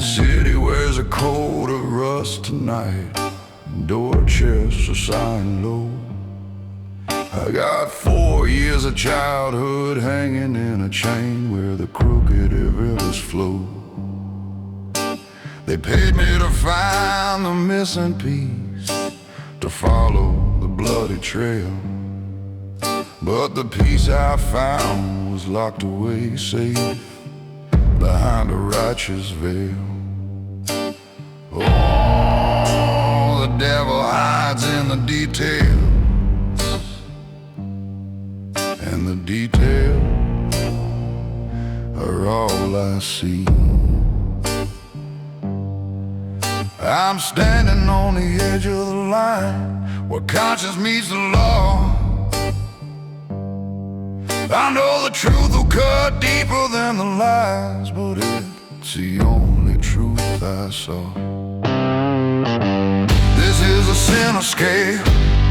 city wears a coat of rust tonight. Dorchester sighing low. I got 4 years of childhood hanging in a chain where the crooked rivers flow. They paid me to find the missing piece, to follow the bloody trail. But the piece I found was locked away safe behind a righteous veil. Oh, the devil hides in the details, and the details are all I see. I'm standing on the edge of the line where conscience meets the law. I know the truth will cut deeper than the lies, but it's the only truth I saw. This is a center scale,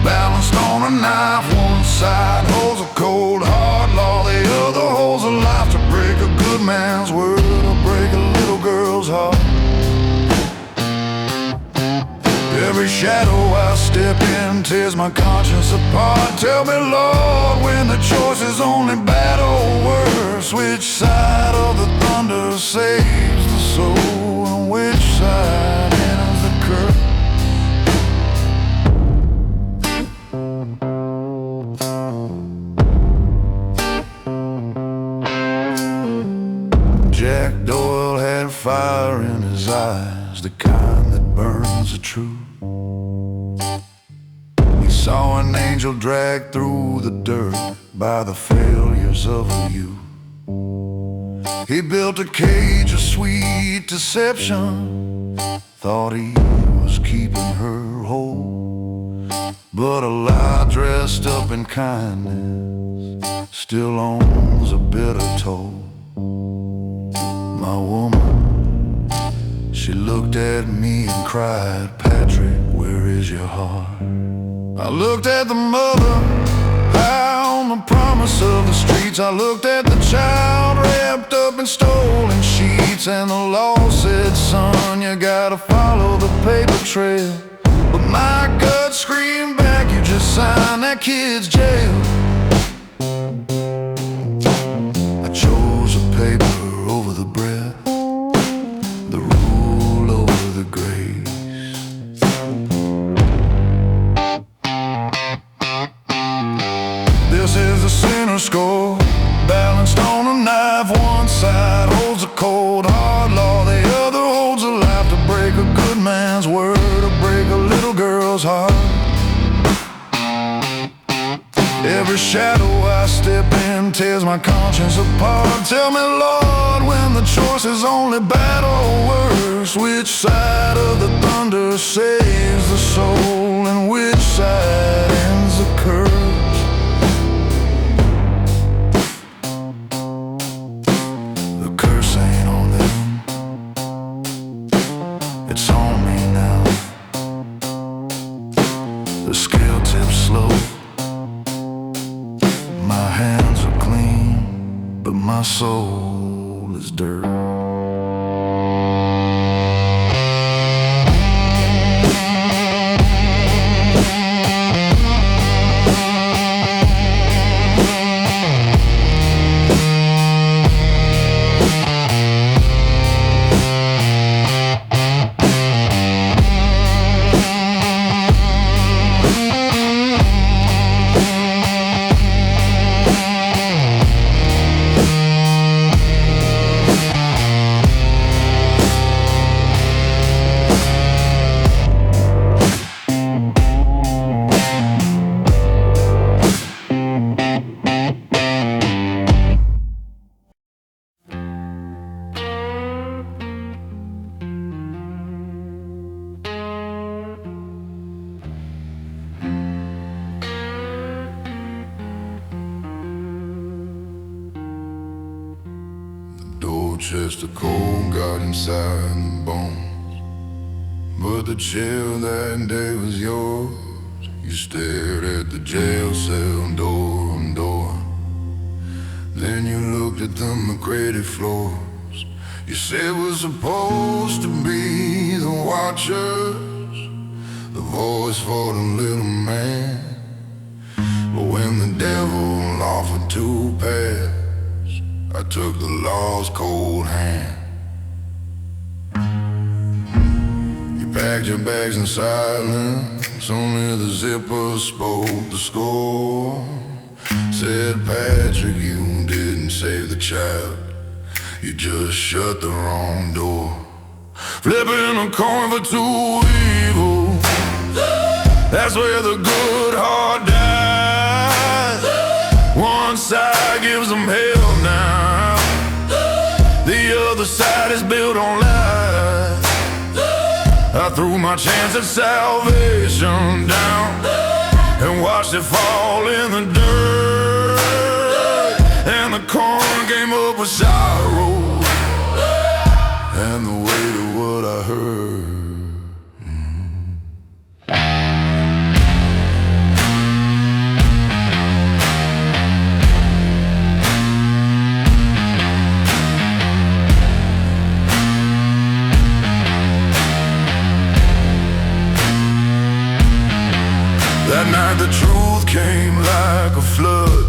balanced on a knife. One side holds a cold hard law, the other holds a life. To break a good man's word or break a little girl's heart. Every shadow I step in tears my conscience apart. Tell me, Lord, when the choice is only bad or worse, which side of the thunder saves the soul, and which side ends the curse? Jack Doyle had fire in his eyes, the kind that burns the truth. He saw an angel dragged through the dirt by the failures of a youth. He built a cage of sweet deception, thought he was keeping her whole. But a lie dressed up in kindness still owns a bitter toll. My woman, she looked at me and cried, Patrick, where is your heart? I looked at the mother, high on the promise of the streets. I looked at the child wrapped up in stolen sheets, and the law said, son, you gotta follow the paper trail. But my gut screamed back, you just signed that kid's jail. I chose the paper over the breath, the rule over the grace. This is a sinner score, balanced on a knife. One side holds a cold hard law, the other holds a life. To break a good man's word or break a little girl's heart. Every shadow I step in tears my conscience apart. Tell me, Lord, when the choice is only bad or worse, which side of the thunder saves the soul, and which side ends the curse? The curse ain't on them, it's on me now. The scale tips slow, my hands are clean, but my soul is dirt. Dorchester cold got inside my bones, but the chill that day was yours. You stared at the jail cell door on door, then you looked at the McCready floors. You said we're supposed to be the watchers, the voice for the little man. But when the devil offered to pass, I took the law's cold hand. You packed your bags in silence, only the zipper spoke the score. Said, Patrick, you didn't save the child, you just shut the wrong door. Flipping a coin for two evils, that's where the good heart dies. One side gives them hell now, the other side is built on lies. I threw my chance at salvation down and watched it fall in the dirt. And the corn came up with sorrow and the weight of what I heard. That night the truth came like a flood,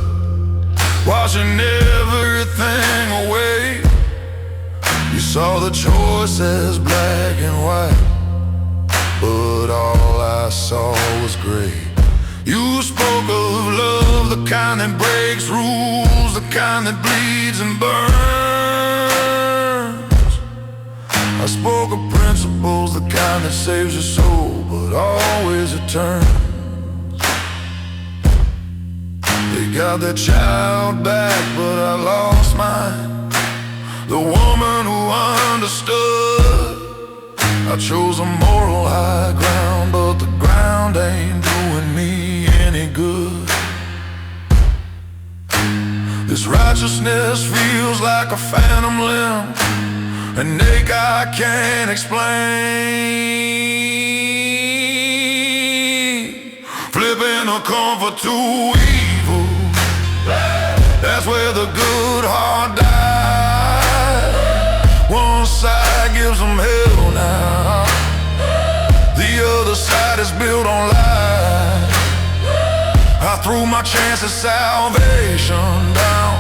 washing everything away. You saw the choices black and white, but all I saw was gray. You spoke of love, the kind that breaks rules, the kind that bleeds and burns. I spoke of principles, the kind that saves your soul, but always returns. They got their child back, but I lost mine, the woman who understood. I chose a moral high ground, but the ground ain't doing me any good. This righteousness feels like a phantom limb, an ache I can't explain. Flipping a coin for two evils, that's where the good heart dies. One side gives them hell now, the other side is built on lies. I threw my chance at salvation down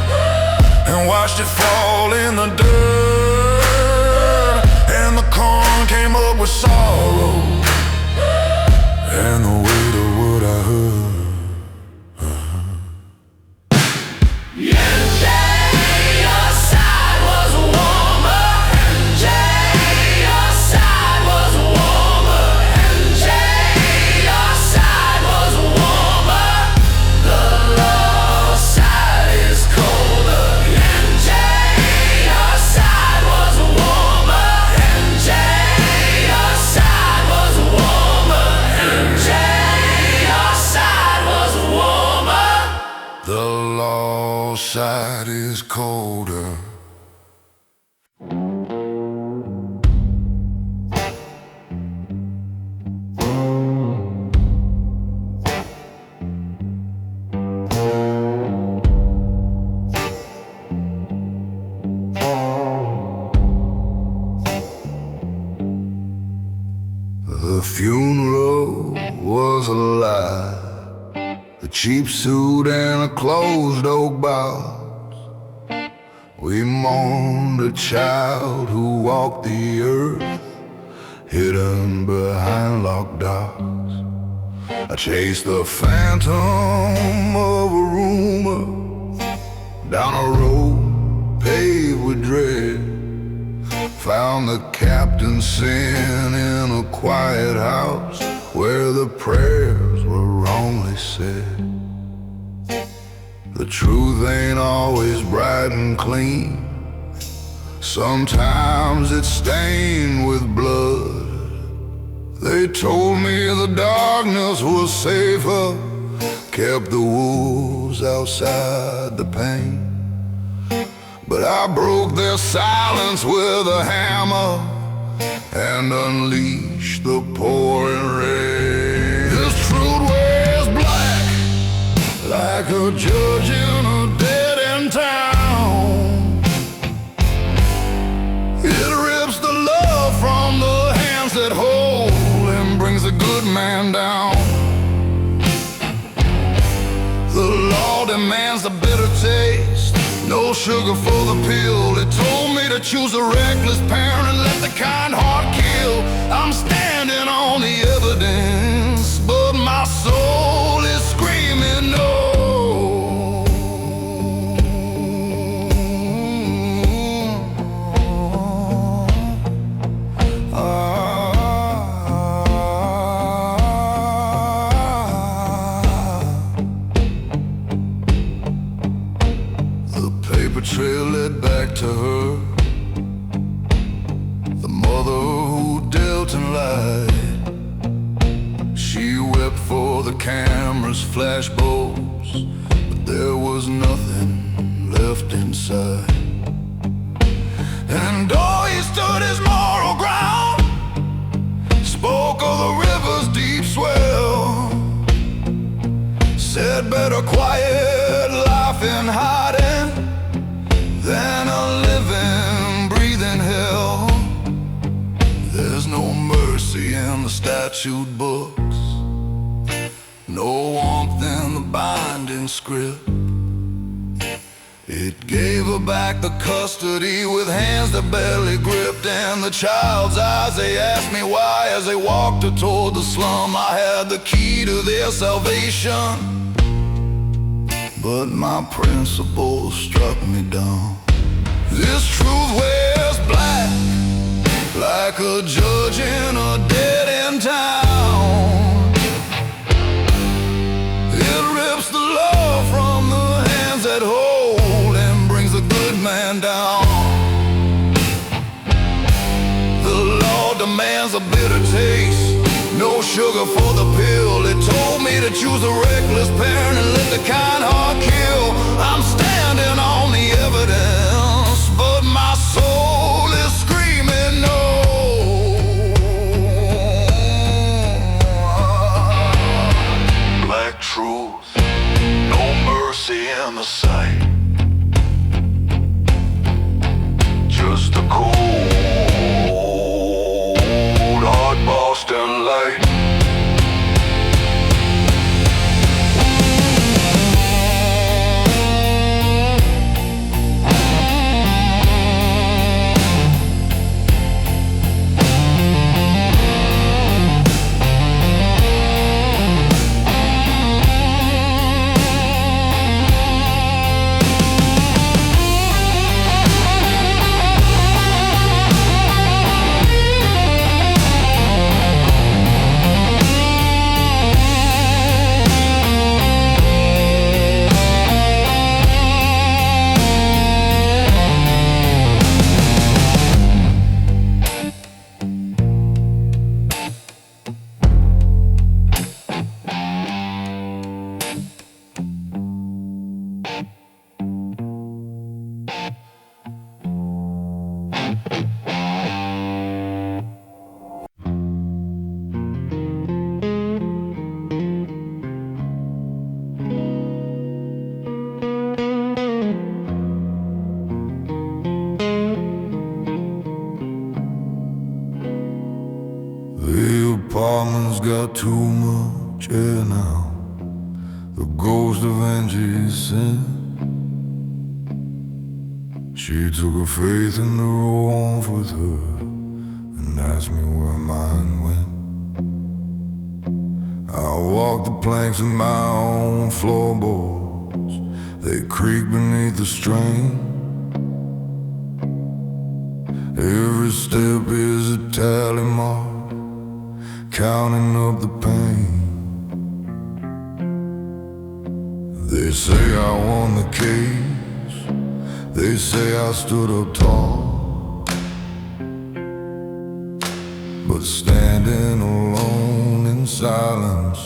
and watched it fall in the dirt. And the corn came up with sorrow and the weight of what I heard. Side is colder. The funeral was a lie, a cheap suit and a closed oak box. We mourned a child who walked the earth, hidden behind locked doors. I chased the phantom of a rumor down a road paved with dread. Found the captain sin in a quiet house where the prayers were wrongly said. The truth ain't always bright and clean, sometimes it's stained with blood. They told me the darkness was safer, kept the wolves outside the pain. But I broke their silence with a hammer and unleashed the pouring rain. This truth wears black like a judge in a dead-end town. taste, no sugar for the pill. It told me to choose a reckless parent and let the kind heart kill. I'm standing on the evidence, but my soul is screaming no. Trail led back to her, the mother who dealt and lied. She wept for the camera's flash bulbs, but there was nothing left inside. And oh, he stood his moral ground, spoke of the river's deep swell, said better quiet life in hiding than a living, breathing hell. There's no mercy in the statute books, no warmth in the binding script. It gave her back the custody with hands that barely gripped, and the child's eyes, they asked me why as they walked her toward the slum. I had the key to their salvation, but my principles struck me down. This truth wears black, like a judge in a dead-end town. It rips the law from the hands that hold and brings the good man down. The law demands a bitter taste, no sugar for the pill. It told me to choose a reckless parent and let the kind heart kill. I'm standing on the evidence, but my soul is screaming no. Black truth, no mercy in the sight, just a cold, hard Boston light. Apartment's got too much air now, the ghost of Angie's sin. She took her faith in the warmth with her and asked me where mine went. I walked the planks of my own floorboards, they creak beneath the strain. Every step is a tally mark, counting up the pain. They say I won the case, they say I stood up tall, but standing alone in silence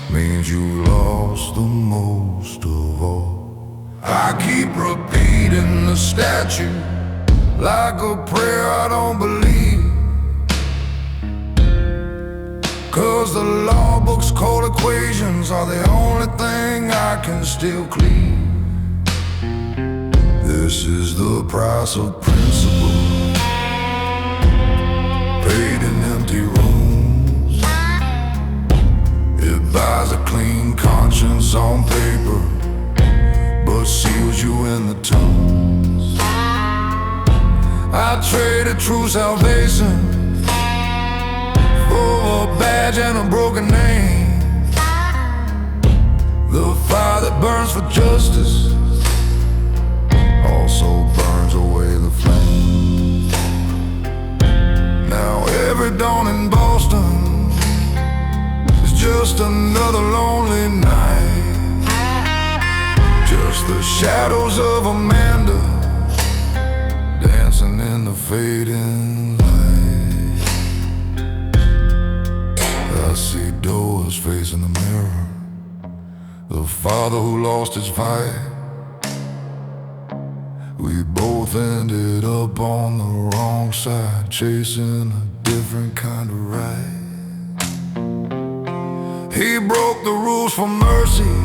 means you lost the most of all. I keep repeating the statute like a prayer I don't believe, 'cause the law book's cold equations are the only thing I can still clean. This is the price of principle, paid in empty rooms. It buys a clean conscience on paper, but seals you traded true salvation for a badge and a broken name. The fire that burns for justice also burns away the flame. Now every dawn in Boston is just another lonely night, just the shadows of Amanda dancing in the fading light. I see Doa's face in the mirror, the father who lost his fight. We both ended up on the wrong side, chasing a different kind of ride. He broke the rules for mercy,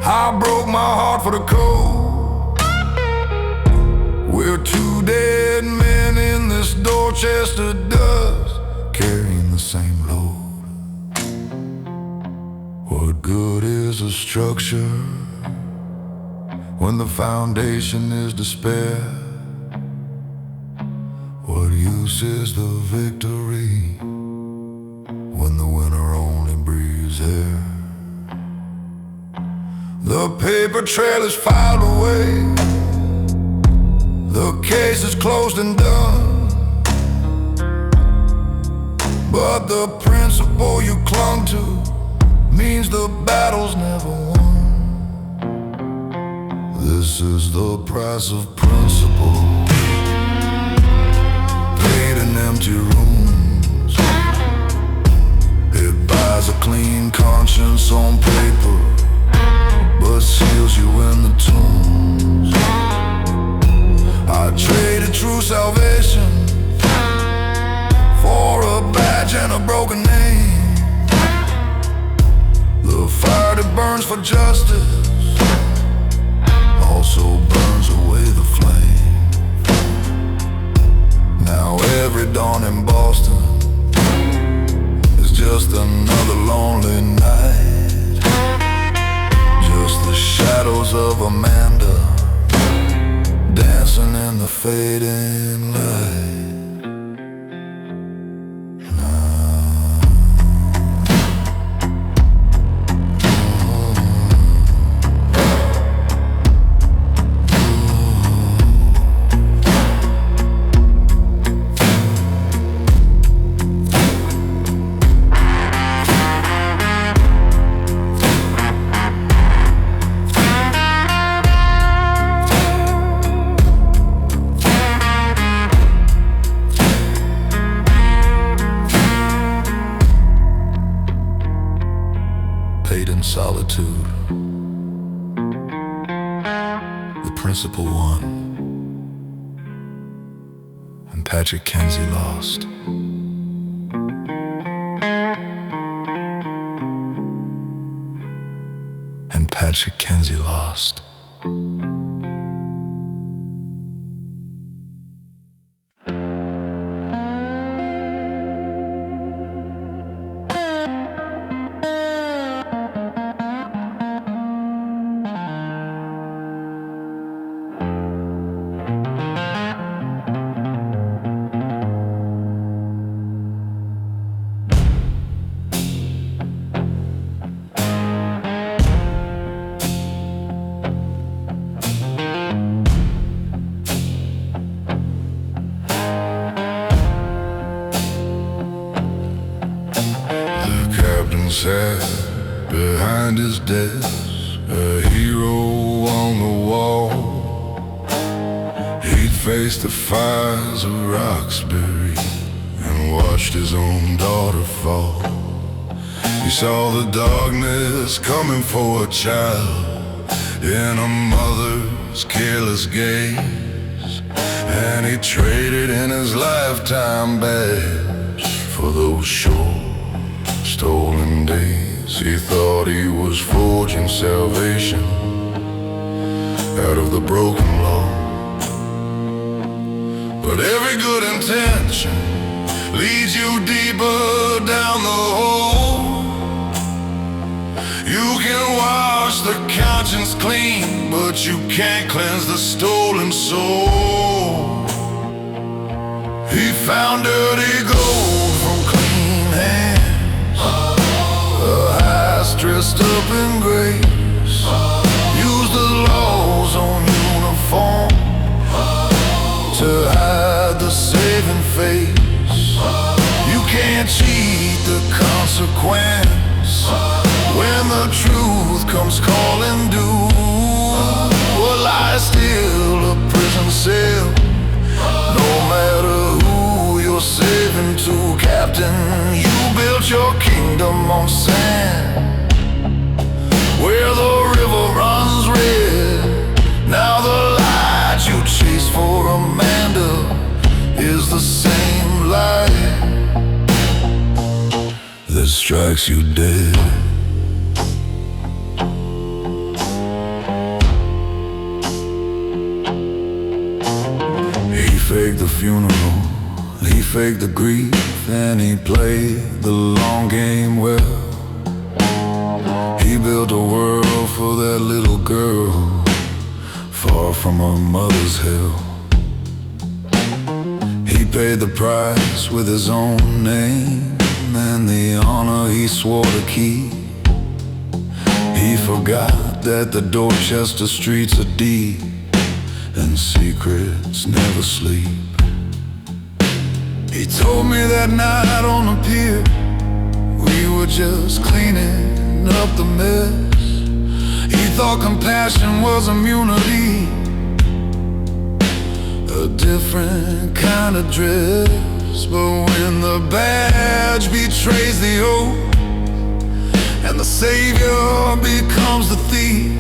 I broke my heart for the code. We're two dead men in this Dorchester dust, carrying the same load. What good is a structure when the foundation is despair? What use is the victory when the winner only breathes air? The paper trail is filed away, the case is closed and done, but the principle you clung to means the battle's never won. This is the price of principle, paid in empty rooms. It buys a clean conscience on paper, but seals you in the tombs. I traded true salvation for a badge and a broken name. The fire that burns for justice also burns away the flame. Now every dawn in Boston is just another lonely night, just the shadows of Amanda dancing in the fading light. Paid in solitude, the principal won, and Patrick Kenzie lost. And Patrick Kenzie lost. Sat behind his desk, a hero on the wall. He'd faced the fires of Roxbury and watched his own daughter fall. He saw the darkness coming for a child in a mother's careless gaze, and he traded in his lifetime badge for those short stolen days. He thought he was forging salvation out of the broken law, but every good intention leads you deeper down the hole. You can wash the conscience clean, but you can't cleanse the stolen soul. He found dirty gold from clean hands, a heist dressed up in grace, used the laws on uniform to hide the saving face. You can't cheat the consequence when the truth comes calling due. A lie still a prison cell, no matter who you're saving to. Captain, you built your kingdom on sand, where the river runs red. Now the light you chase for Amanda is the same light that strikes you dead. He faked the funeral, he faked the grief, and he played the long game well. He built a world for that little girl, far from her mother's hell. He paid the price with his own name and the honor he swore to keep. He forgot that the Dorchester streets are deep and secrets never sleep. He told me that night on the pier, we were just cleaning up the mess. He thought compassion was immunity, a different kind of dress. But when the badge betrays the oath and the savior becomes the thief,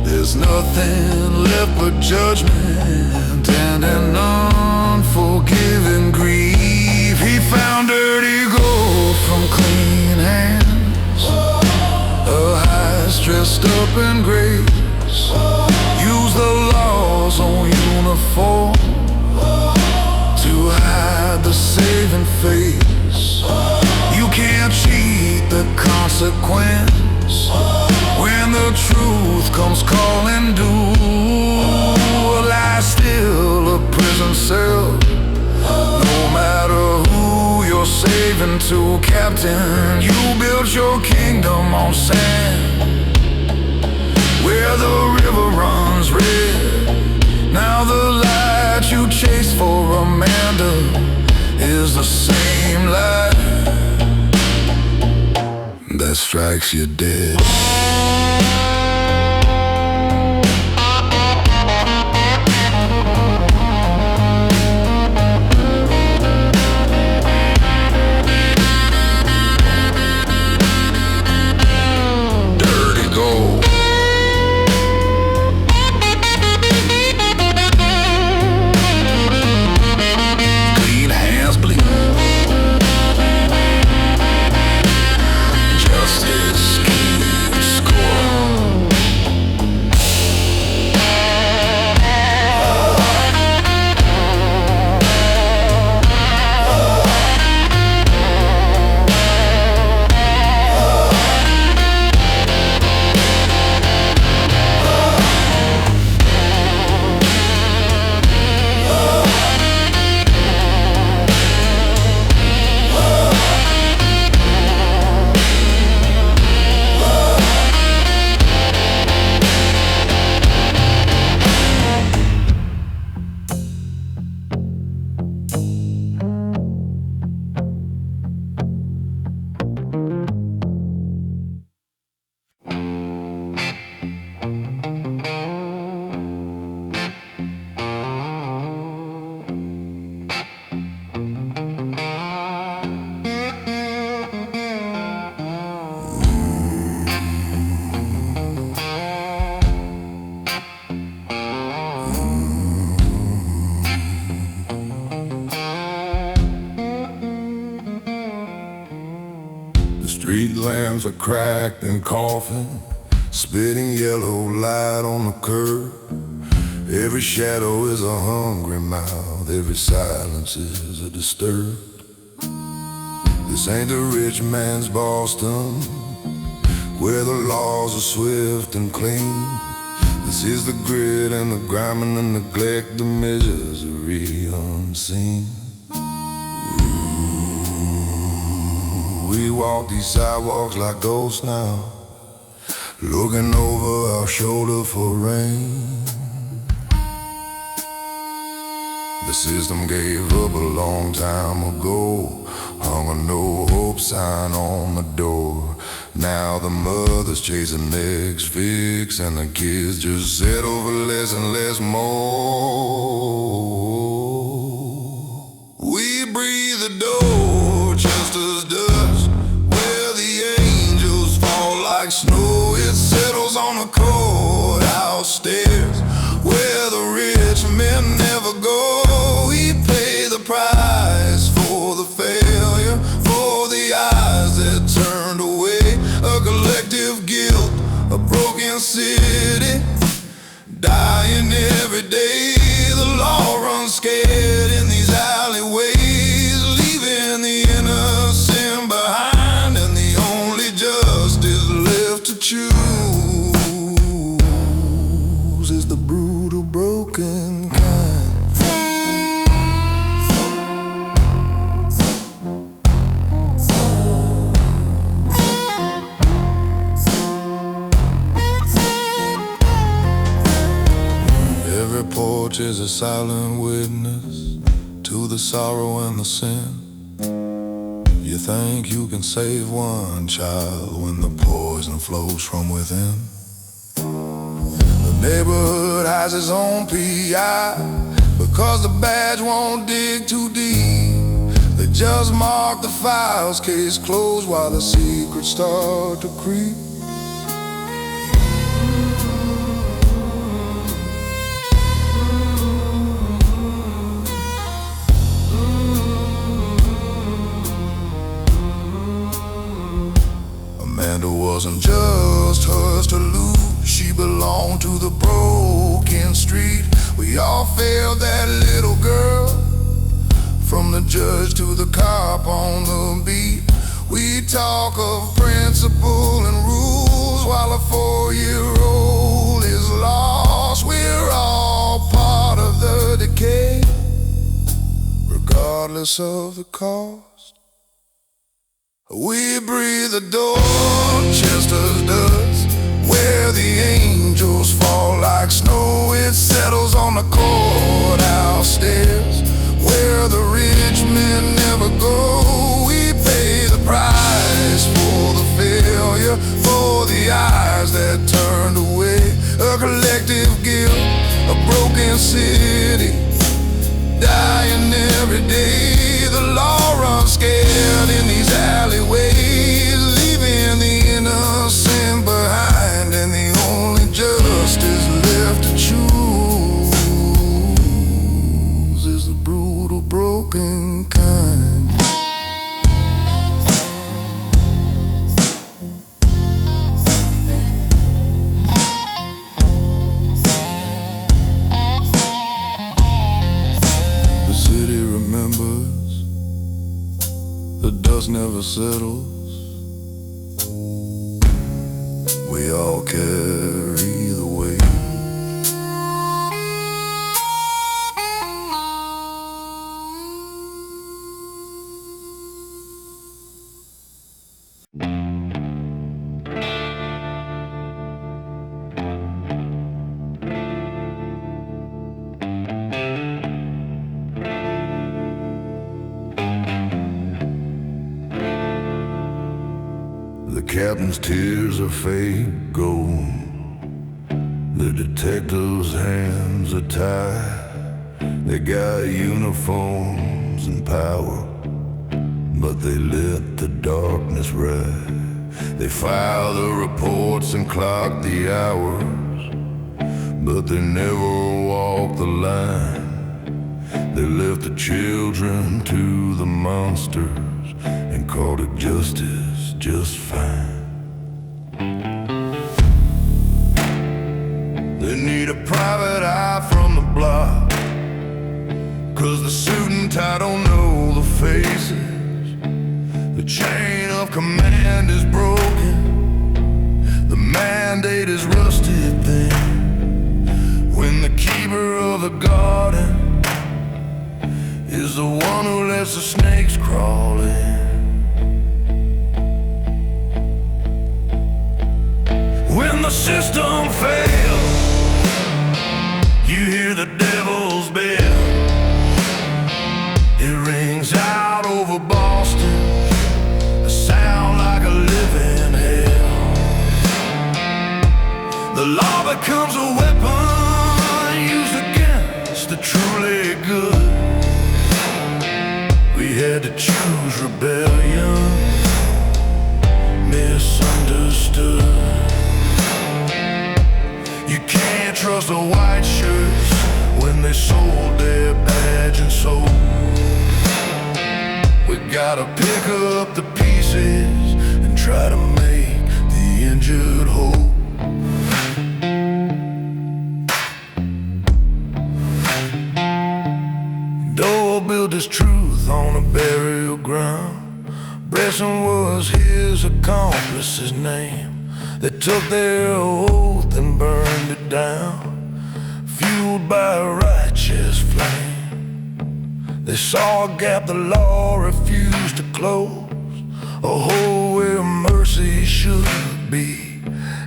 there's nothing left but judgment and an unforgiving grief. He found dirty gold from clean hands, a heist dressed up in grace, used the laws on uniform to hide the saving face. You can't cheat the consequence when the truth comes calling due. A lie still a prison cell, no matter who you're saving to. Captain, you built your kingdom on sand, where the river runs red. Now the light you chase for Amanda is the same light that strikes you dead. Dirty gold. Clean hands bleed. Justice keeps score. Street lamps are cracked and coughing, spitting yellow light on the curb. Every shadow is a hungry mouth, every silence is a disturbed. This ain't the rich man's Boston, where the laws are swift and clean. This is the grit and the grime and the neglect, the misery unseen. We walk these sidewalks like ghosts now, looking over our shoulder for rain. The system gave up a long time ago, hung a no hope sign on the door. Now the mother's chasing next fix, and the kids just settle for less and less more. We breathe the Dorchester's dust, where the angels fall like snow. It settles on the courthouse stairs, where the rich men never go. We pay the price for the failure, for the eyes that turned away. A collective guilt, a broken city, dying every day. The law runs scared in these alleyways, leaving the innocent behind, and the only justice left to choose is the brutal, broken kind. Every porch is a silent witness to the sorrow and the sin. You think you can save one child when the poison flows from within. The neighborhood has its own PI, because the badge won't dig too deep. They just mark the files, case closed, while the secrets start to creep. Amanda wasn't just hers to lose, she belonged to the broken street. We all failed that little girl, from the judge to the cop on the beat. We talk of principle and rules, while a 4-year-old is lost. We're all part of the decay, regardless of the cost. We breathe the Dorchester's dust, where the angels fall like snow. It settles on the courthouse stairs, where the rich men never go. We pay the price for the failure, for the eyes that turned away. A collective guilt, a broken city, dying every day. The law runs scared in these alleyways, leaving the innocent behind, and the only justice left to choose is the brutal, broken kind. The city remembers, the dust never settles. We all carry the weight. The captain's tears are fake gold, the detectives' hands are tied. They got uniforms and power, but they let the darkness ride. They file the reports and clock the hours, but they never walk the line. They left the children to the monsters and called it justice just fine. They need a private eye from the block, 'cause the suit and tie don't know the faces. The chain of command is broken, the mandate is rusted thin. keeper of the garden is the one who lets the snakes crawl in. When the system fails, you hear the devil's bell. It rings out over Boston, a sound like a living hell. The law becomes a weapon used against the truly good. We had to choose rebellion, misunderstood. You can't trust the white shirts when they sold their badge and soul. We gotta pick up the pieces and try to make the injured whole. Dole built his truth on a burial ground. Bresson was his accomplice's name. They took their oath and burned it down, fueled by a righteous flame. They saw a gap the law refused to close, a hole where mercy should be,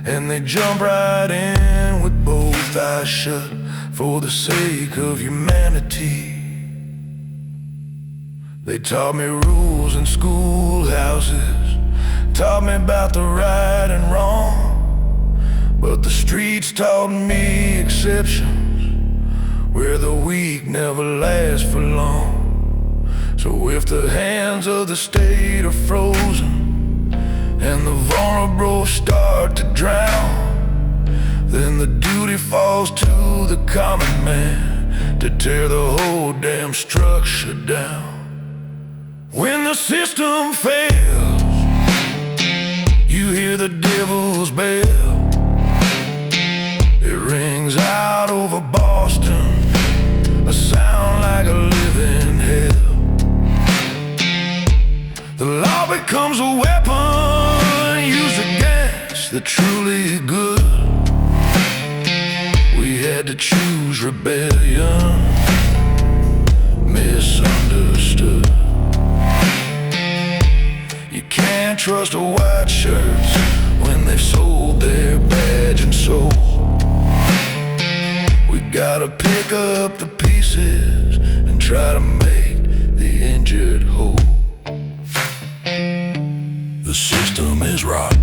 and they jumped right in with both eyes shut for the sake of humanity. They taught me rules in schoolhouses, taught me about the right and wrong, but the streets taught me exceptions, where the weak never last for long. So if the hands of the state are frozen and the vulnerable start to drown, then the duty falls to the common man to tear the whole damn structure down. When the system fails, you hear the devil's bell. It rings out over Boston, a sound like a living hell. The law becomes a weapon used against the truly good. We had to choose rebellion, misunderstood. You can't trust the white shirts when they've sold their badge and soul. We gotta pick up the pieces and try to make the injured whole. The system is rotten,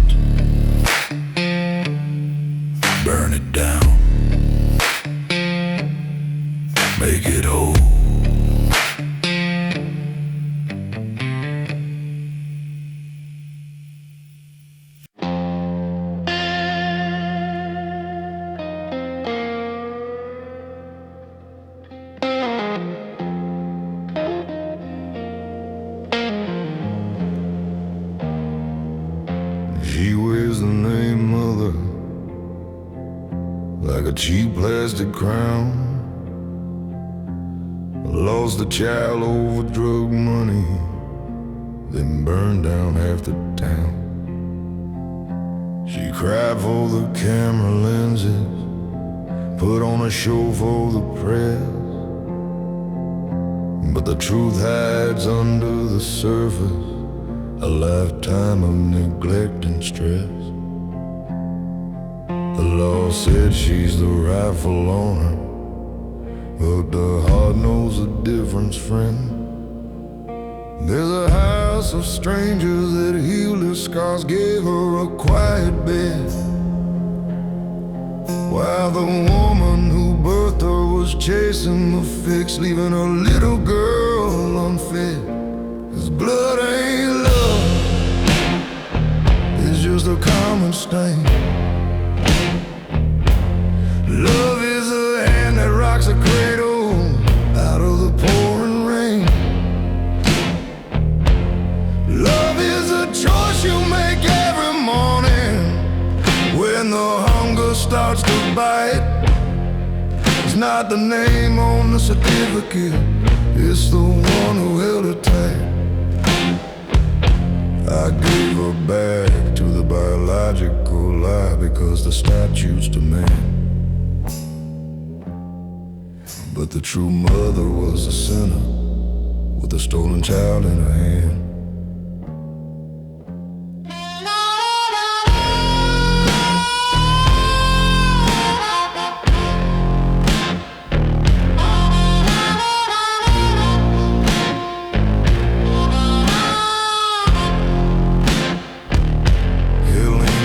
burn it down, make it whole. She wears the name Mother like a cheap plastic crown. Lost a child over drug money, then burned down half the town. She cried for the camera lenses, put on a show for the press, but the truth hides under the surface, a lifetime of neglect and stress. The law said she's the rightful owner, but the heart knows the difference, friend. There's a house of strangers that healed her scars, gave her a quiet bed, while the woman who birthed her was chasing the fix, leaving her little girl unfed. 'Cause blood ain't love, it's just a common stain. Love is a hand that rocks a cradle out of the pouring rain. Love is a choice you make every morning when the hunger starts to bite. It's not the name on the certificate, it's the one who held her tight. I gave her back to the biological lie because the statutes demand But the true mother was a sinner with a stolen child in her hand.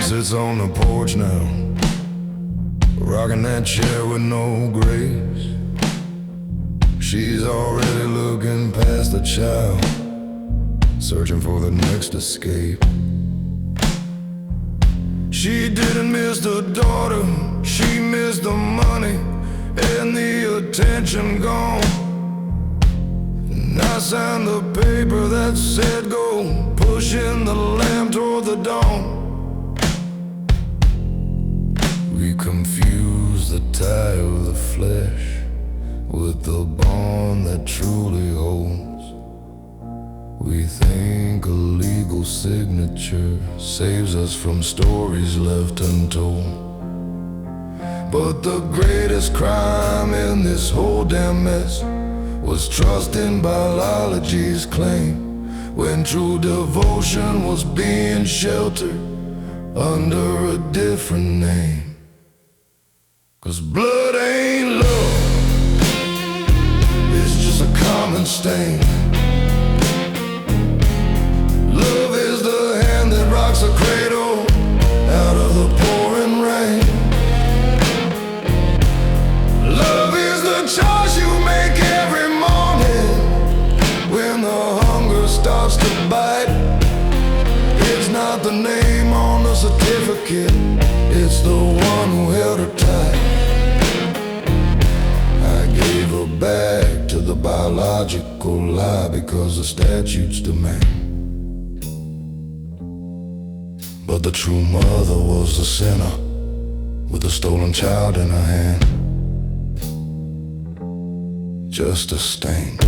Sits on the porch now, rocking that chair with no grace. She's already looking past the child, searching for the next escape. She didn't miss the daughter, she missed the money and the attention gone. And I signed the paper that said go, pushing the lamb toward the dawn. We confuse the tie of the flesh with the bond that truly holds. We think a legal signature saves us from stories left untold. But the greatest crime in this whole damn mess was trusting biology's claim, when true devotion was being sheltered under a different name. 'Cause blood ain't love, it's just a common stain. Love is the hand that rocks a cradle out of the pouring rain. Love is the choice you make every morning when the hunger starts to bite. It's not the name on the certificate, it's the one who held her tight. Back to the biological lie because the statutes demand. But the true mother was the sinner with a stolen child in her hand. Just a stain.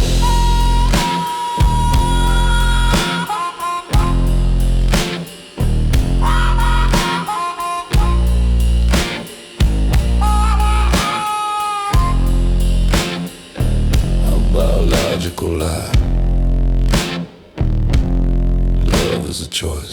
Biological lie. Love is a choice.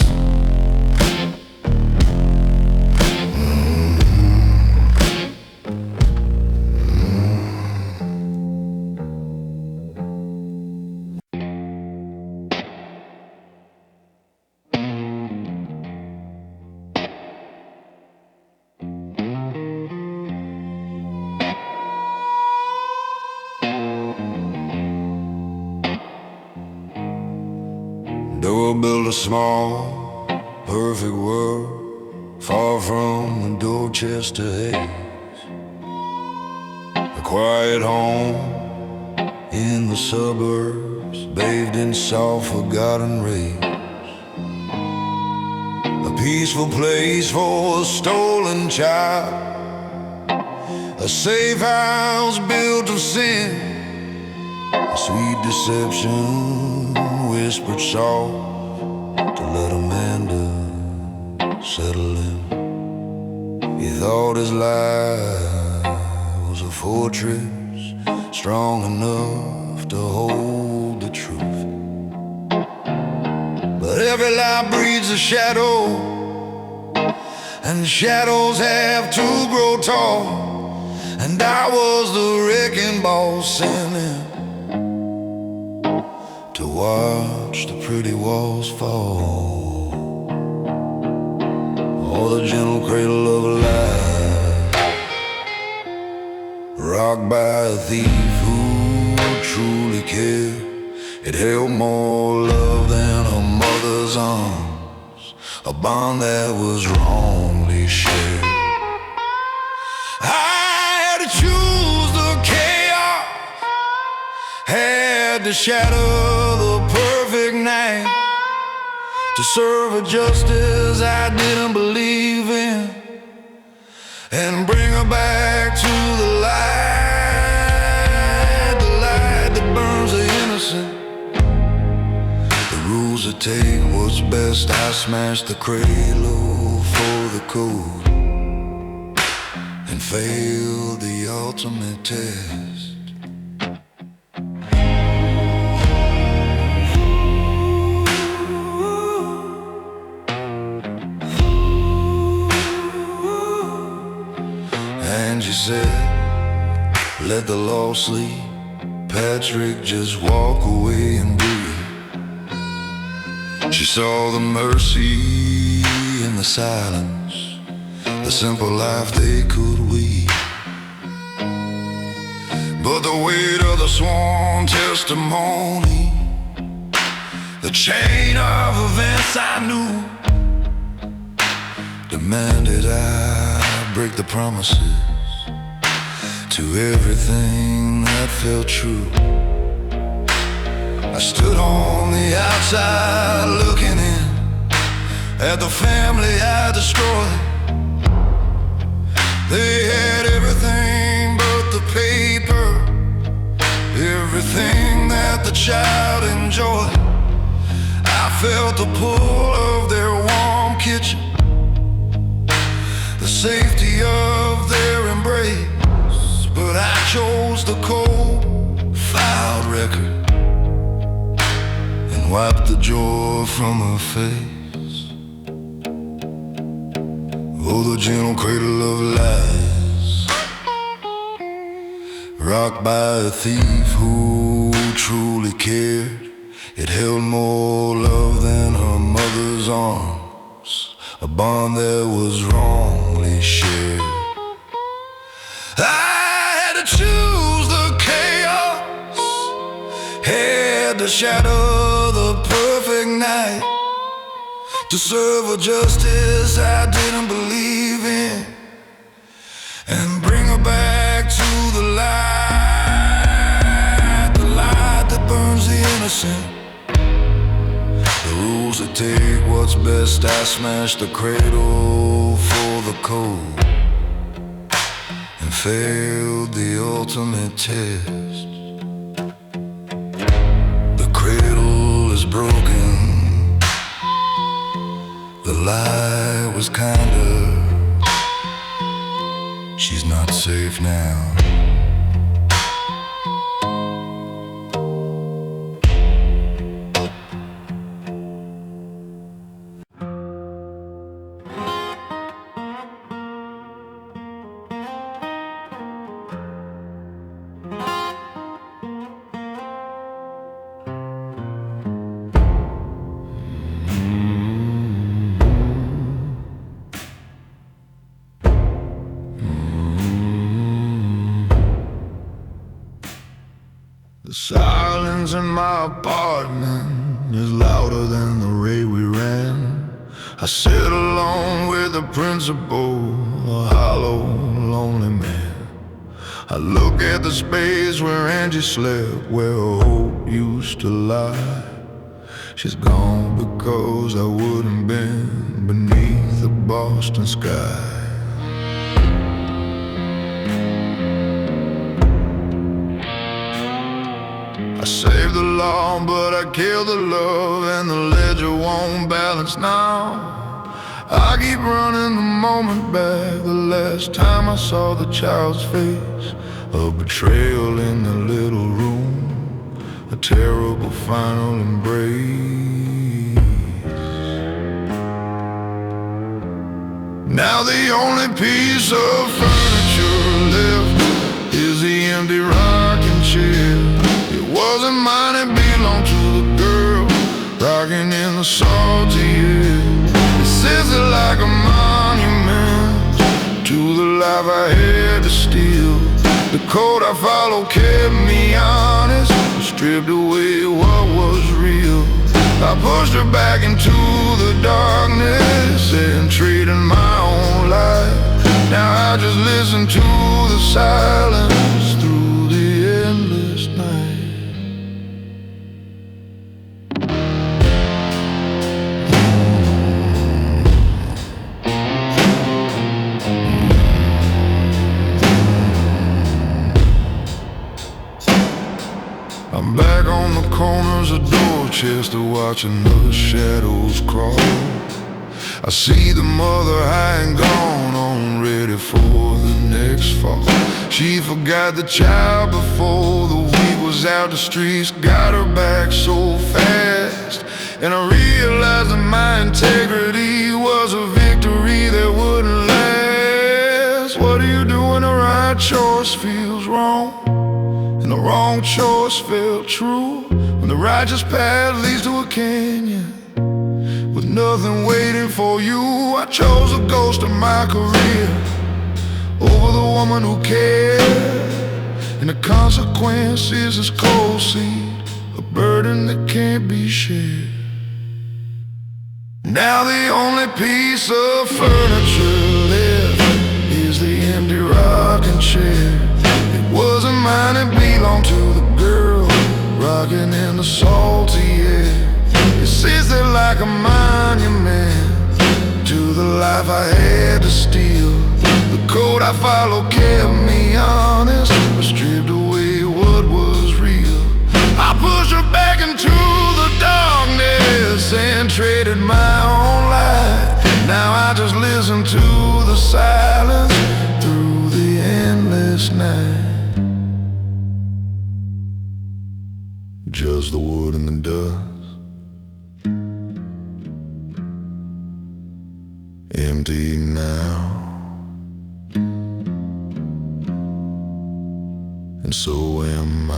We'll build a small, perfect world, far from the Dorchester haze. A quiet home in the suburbs, bathed in soft, forgotten rays. A peaceful place for a stolen child, a safe house built of sin, a sweet deception whispered soft to let Amanda settle in. He thought his life was a fortress strong enough to hold the truth. But every lie breeds a shadow, and shadows have to grow tall. And I was the wrecking ball sent in to watch the pretty walls fall, or the gentle cradle of lies, rocked by a thief who truly cared. It held more love than a mother's arms, a bond that was wrongly shared. I had to choose the chaos, had to shatter the perfect night, to serve a justice I didn't believe in, and bring her back to the light that burns the innocent. The rules that take what's best, I smashed the cradle for the code and failed the ultimate test. said, let the law sleep, Patrick, just walk away and breathe. She saw the mercy in the silence, the simple life they could weave. But the weight of the sworn testimony, the chain of events I knew, demanded I break the promises to everything that felt true. I stood on the outside looking in at the family I destroyed. They had everything but the paper, everything that the child enjoyed. I felt the pull of their warm kitchen, the safety of their embrace, but I chose the cold, filed record and wiped the joy from her face. Oh, the gentle cradle of lies, rocked by a thief who truly cared. It held more love than her mother's arms, a bond that was wrongly shared. I had to choose the chaos, had to shatter the perfect night, to serve a justice I didn't believe in, and bring her back to the light that burns the innocent. The rules that take what's best, I smashed the cradle for the code and failed the ultimate test. The cradle is broken, the lie was kinder. She's not safe now. The silence in my apartment is louder than the ray we ran. I sit alone with the principal, a hollow, lonely man. I look at the space where Angie slept, where her hope used to lie. She's gone because I wouldn't bend beneath the Boston sky. I saved the law, but I killed the love, and the ledger won't balance now. I keep running the moment back, the last time I saw the child's face. A betrayal in the little room, a terrible final embrace. Now the only piece of furniture left is the empty rocking chair. It wasn't mine, it belonged to the girl rocking in the salty air. It sits there like a monument to the life I had to steal. The code I followed kept me honest, stripped away what was real. I pushed her back into the darkness and traded my own life. Now I just listen to the silence through the endless night. I'm back on the corners of Dorchester, watching the shadows crawl. I see the mother high and gone on, ready for the next fall. She forgot the child before the week was out the streets, got her back so fast. And I realized that my integrity was a victory that wouldn't last. What are you doing around? right choice feels wrong, and the wrong choice felt true. When the righteous path leads to a canyon with nothing waiting for you, I chose the ghost of my career over the woman who cared. And the consequence is this cold seed, a burden that can't be shared. Now the only piece of furniture left is the empty rocking chair. It wasn't mine, it belonged to the girl rocking in the salty air. It sits there like a monument to the life I had to steal. The code I followed kept me honest, but stripped away what was real. I pushed her back into the darkness and traded my own light. Now I just listen to the silence through the endless night. Just the wood and the dust, empty now, and so am I.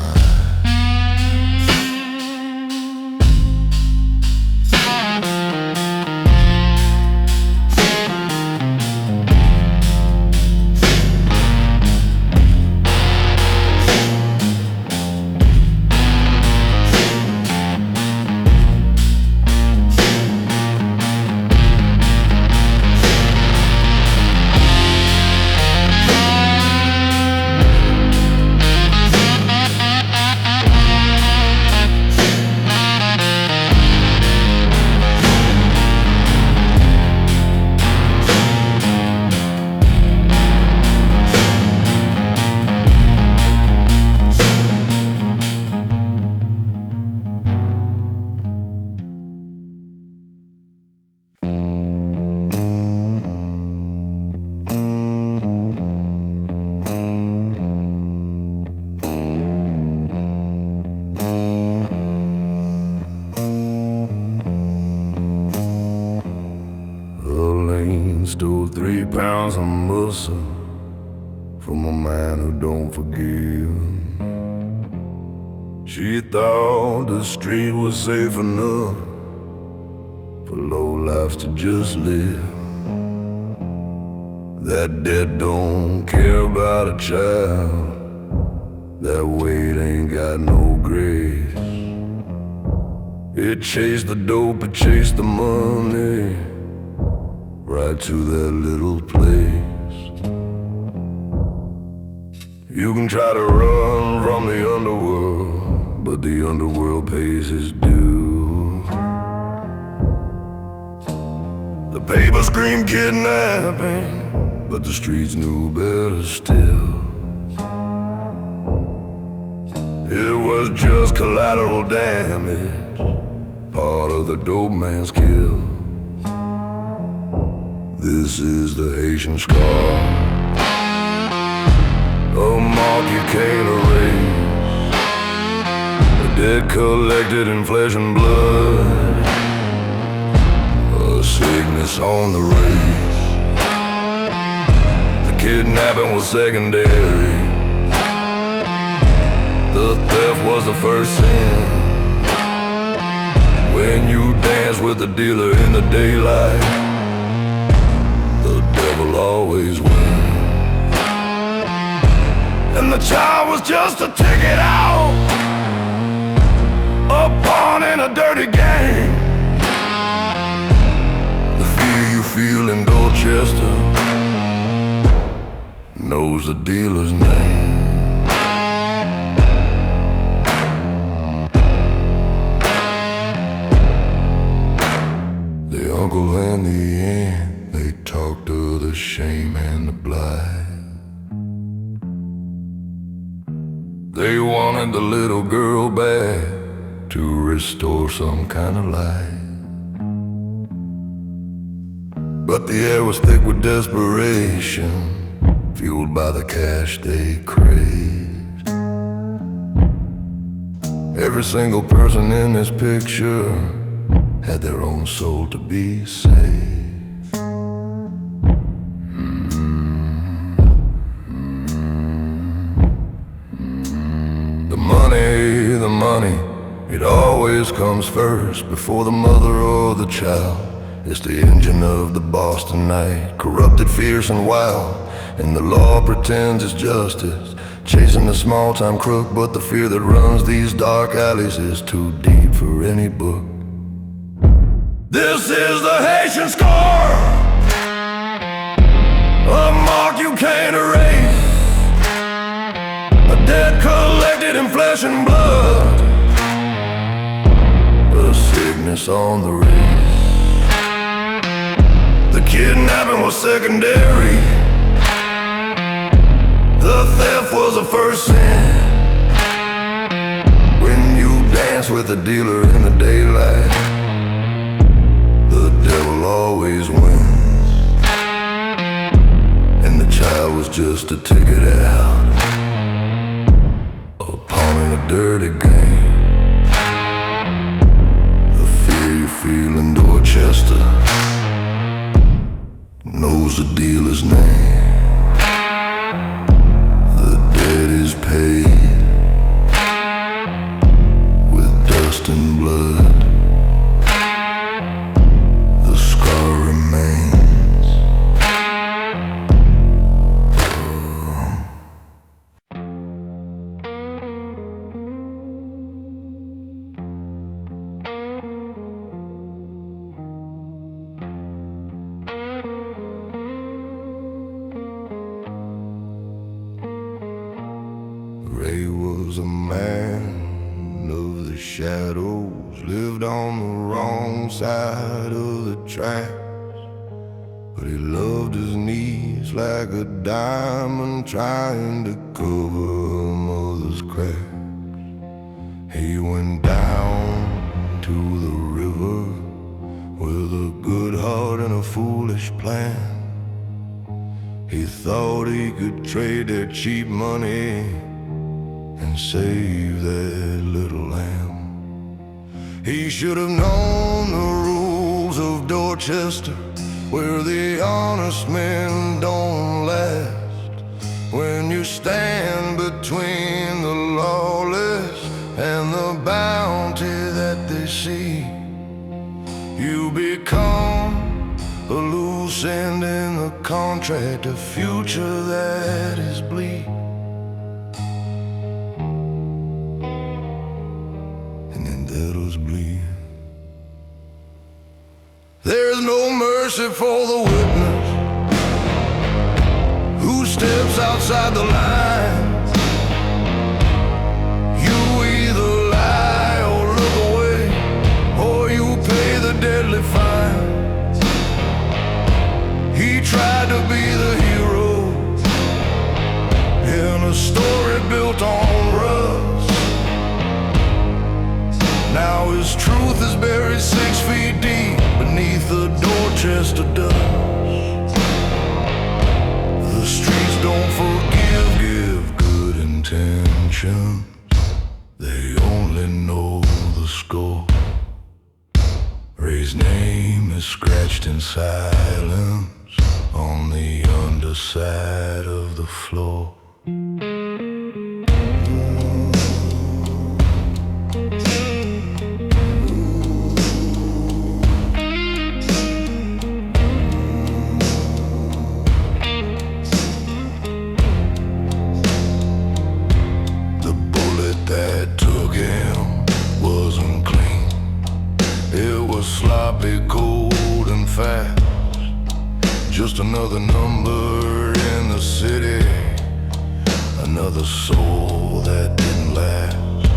Stole 3 pounds of muscle from a man who don't forgive. She thought the street was safe enough for lowlifes to just live. That dead don't care about a child, that weight ain't got no grace. It chased the dope, it chased the money, right to that little place. You can try to run from the underworld, but the underworld pays its due. The papers scream kidnapping, but the streets knew better still. It was just collateral damage, part of the dope man's kill. This is the Haitian Scar, a mark you can't erase, a debt collected in flesh and blood, a sickness on the race. The kidnapping was secondary, the theft was the first sin. When you dance with the dealer in the daylight, will always win. And the child was just a ticket out, a pawn in a dirty game. The fear you feel in Dorchester knows the dealer's name. The uncle and the aunt, they talked of the shame and the blight. They wanted the little girl back to restore some kind of light. But the air was thick with desperation, fueled by the cash they craved. Every single person in this picture had their own soul to be saved. It always comes first before the mother or the child. It's the engine of the Boston night, corrupted, fierce and wild. And the law pretends it's justice, chasing a small-time crook. But the fear that runs these dark alleys is too deep for any book. This is the Haitian Scar, a mark you can't erase, a debt collected in flesh and blood, a sickness on the race. The kidnapping was secondary, the theft was the first sin. When you dance with the dealer in the daylight, the devil always wins. And the child was just a ticket out, a pawn in a dirty game. The fear you feel in Dorchester knows the dealer's name. The debt is paid with dust and blood. The scar remains. Ray was a man of the shadows, lived on the wrong side of the tracks. But he loved his knees like a diamond, trying to cover her mother's cracks. He went down to the river with a good heart and a foolish plan. He thought he could trade their cheap money and save that little lamb. He should have known the rules of Dorchester, where the honest men don't last. When you stand between the lawless and the bounty that they see, you become a loose end in the contract, a future that is bleak. Bleed. There's no mercy for the witness who steps outside the lines. You either lie or look away, or you pay the deadly fine. He tried to be the hero in a story built on rust. Now his truth is buried 6 feet deep beneath the Dorchester dust. The streets don't forgive, give good intentions. They only know the score. Ray's name is scratched in silence on the underside of the floor. Sloppy, cold and fast, just another number in the city, another soul that didn't last.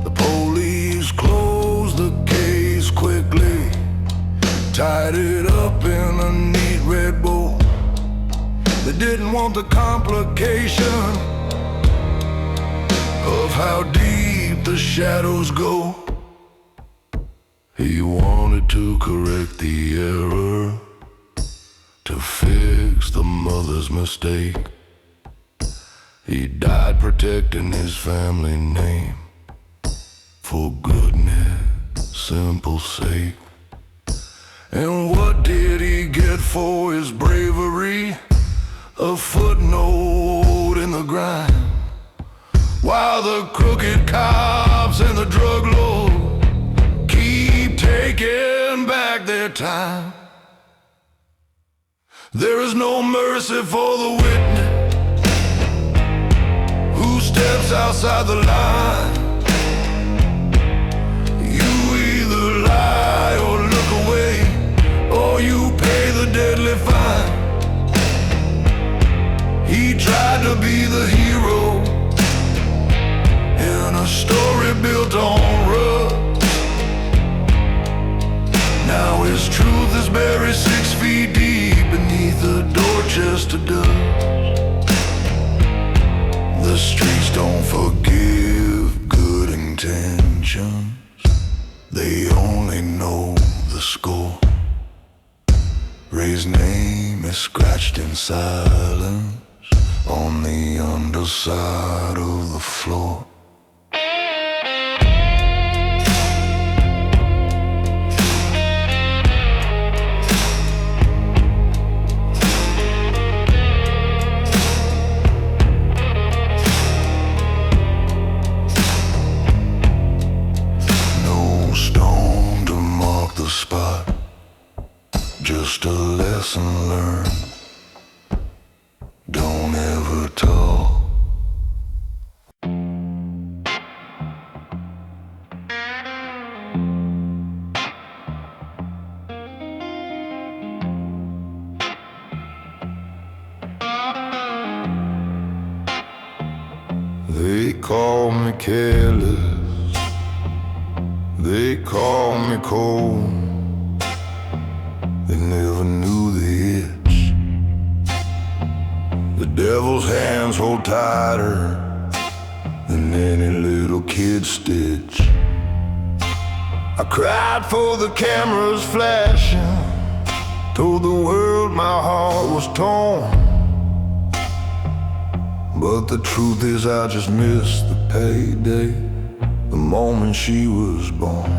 The police closed the case quickly, tied it up in a neat red bow. They didn't want the complication of how deep the shadows go. He wanted to correct the error, to fix the mother's mistake. He died protecting his family name, for goodness simple sake. And what did he get for his bravery? A footnote in the grind, while the crooked cops and the drug lords had their time. There is no mercy for the witness who steps outside the line. You either lie or look away, or you pay the deadly fine. He tried to be the hero in a story built on rust. Now his truth is buried 6 feet deep beneath the Dorchester dust. The streets don't forgive good intentions, they only know the score. Ray's name is scratched in silence on the underside of the floor. No stone to mark the spot, just a lesson learned. Don't ever talk. They call me careless, they call me cold. They never knew the itch the devil's hands hold tighter than any little kid's stitch. I cried for the cameras flashing, told the world my heart was torn. But the truth is I just missed the payday, the moment she was born.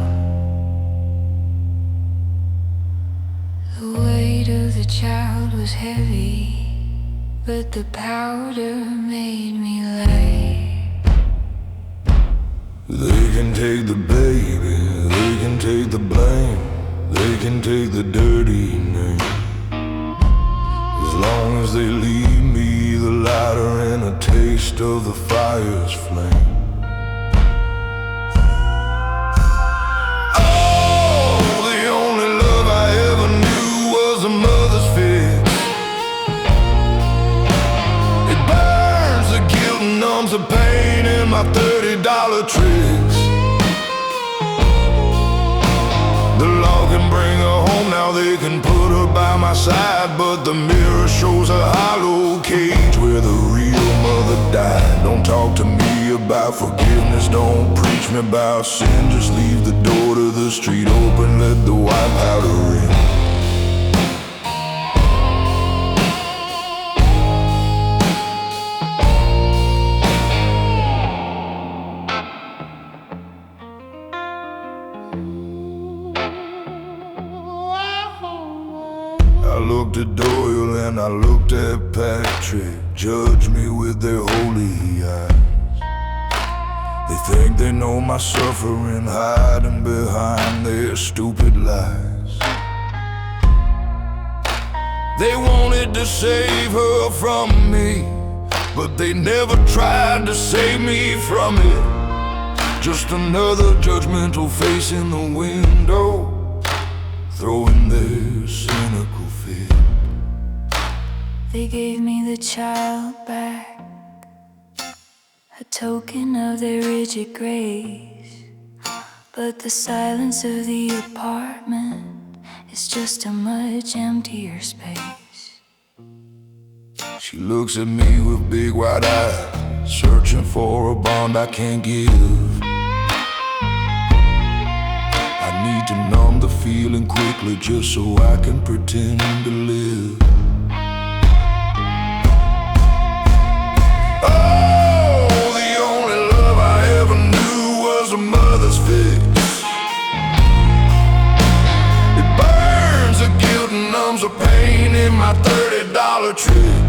The weight of the child was heavy, but the powder made me light. They can take the baby, they can take the blame, they can take the dirty name, as long as they leave me the lighter and a taste of the fire's flame. Oh, the only love I ever knew was a mother's fix. It burns the guilt and numbs the pain in my $30 tricks. The law can bring her home, now they can put her by my side, but the mirror shows a hollow cage where the real mother died. Don't talk to me about forgiveness, don't preach me about sin, just leave the door to the street open, let the white powder in. I looked at Doyle and I looked at Patrick, judge me with their holy eyes. They think they know my suffering, hiding behind their stupid lies. They wanted to save her from me, but they never tried to save me from it. Just another judgmental face in the window, throwing their cynical fit. They gave me the child back, a token of their rigid grace. But the silence of the apartment is just a much emptier space. She looks at me with big wide eyes, searching for a bond I can't give. I need to numb the feeling quickly just so I can pretend to live. Oh, the only love I ever knew was a mother's fix. It burns the guilt and numbs the pain in my $30 trick.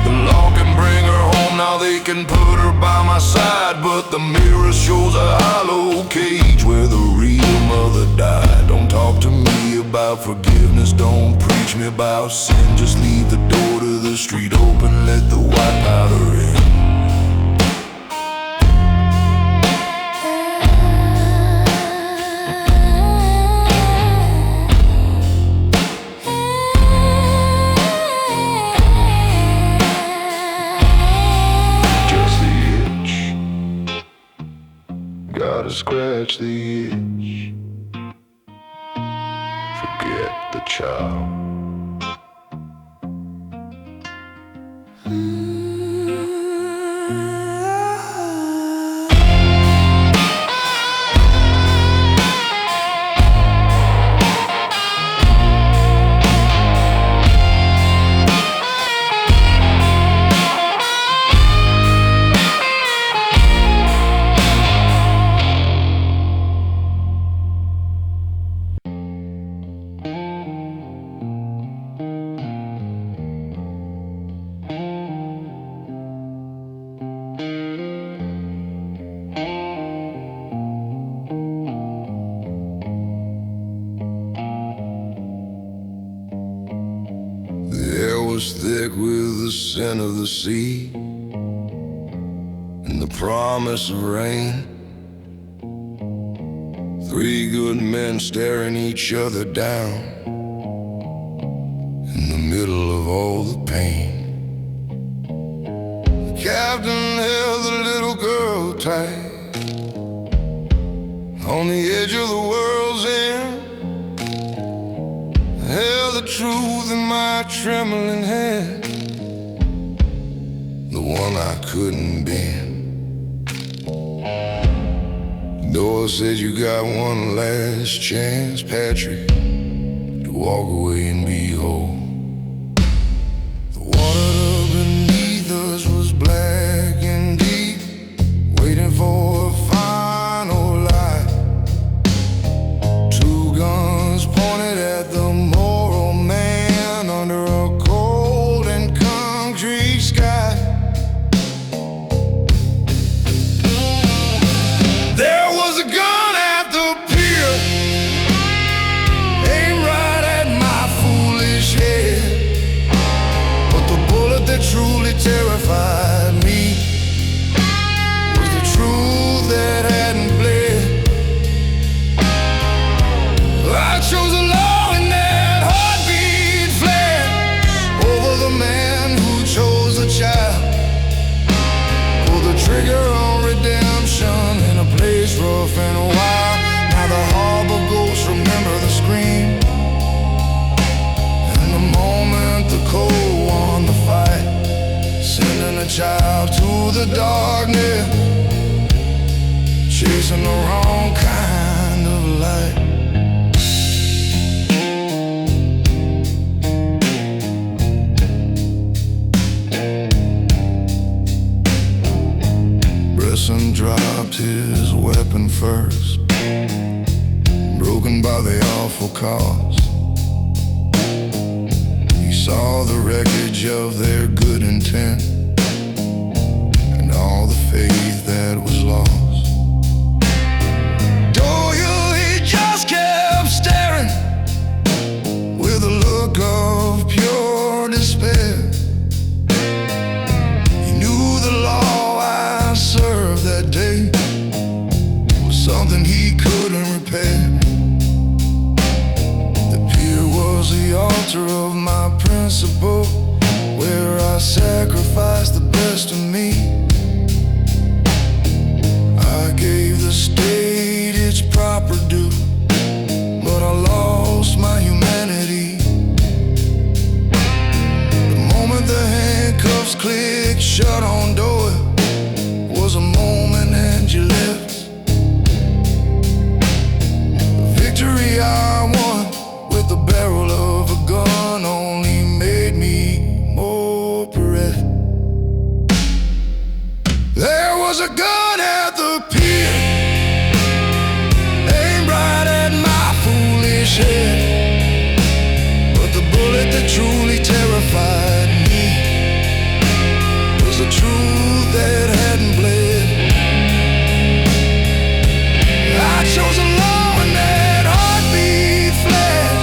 The law can bring her home, now they can put her by my side, but the mirror shows a hollow cage where the real about forgiveness, don't preach me about sin. Just leave the door to the street open, let the white powder in. Gotta scratch the itch. Forget the child. Thick with the scent of the sea and the promise of rain. Three good men staring each other down in the middle of all the pain. The captain held the little girl tight on the edge of the world's end. Held the truth in my trembling hand, the one I couldn't bend. The door said you got one last chance, Patrick, to walk away and be whole. The water beneath us was black and deep, waiting for a final light. Two guns pointed at the moral man under a cold and concrete sky. There was a gun at the pier, aimed right at my foolish head. But the bullet that truly terrified me was the truth that hadn't bled. I chose a law and that heartbeat fled over the man who chose the child. Pulled the trigger on redemption in a place rough and wild. Now the harbor ghosts remember the scream, and the moment the cold won the fight, sending a child to the darkness, chasing the wrong kind of light. Bresson dropped his weapon first, broken by the awful cause. He saw the wreckage of their good intent and all the faith that was lost. Doyle, he just kept staring with a look of pure despair. He knew the law I served that day was something he couldn't repair. The pier was the altar of my principle, where I sacrificed the best of me. I gave the state its proper due, but I lost my humanity. The moment the handcuffs clicked shut on Doyle was a moment and you left. The victory I won with the barrel of a gun only made me more bereft. There was a gun at the pier, aimed right at my foolish head. But the bullet that truly terrified me was the truth that hadn't bled. I chose a law and that heartbeat flash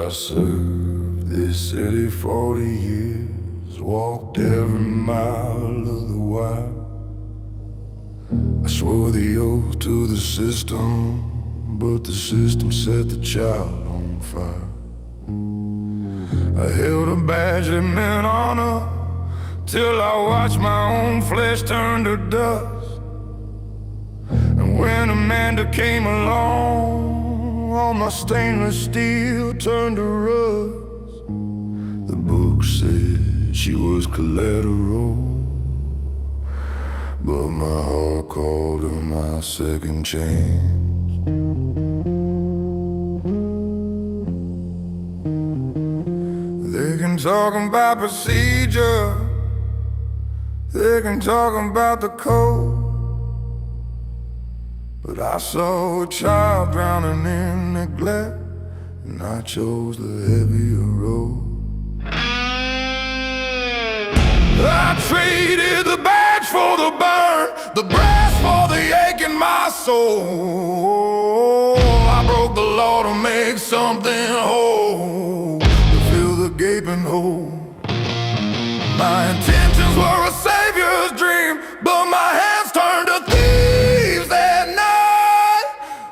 I served this city 40 years, walked every mile of the while. I swore the oath to the system, but the system set the child on fire. I held a badge that meant honor, till I watched my own flesh turn to dust. And when Amanda came along, all my stainless steel turned to rust. The book said she was collateral, but my heart called her my second chance. They can talk about procedure, they can talk about the code, but I saw a child drowning in neglect, and I chose the heavier road. I traded the badge for the burn, the brass for the ache in my soul. I broke the law to make something whole, to fill the gaping hole. My intentions were a savior's dream, but my hands turned to thieves that night.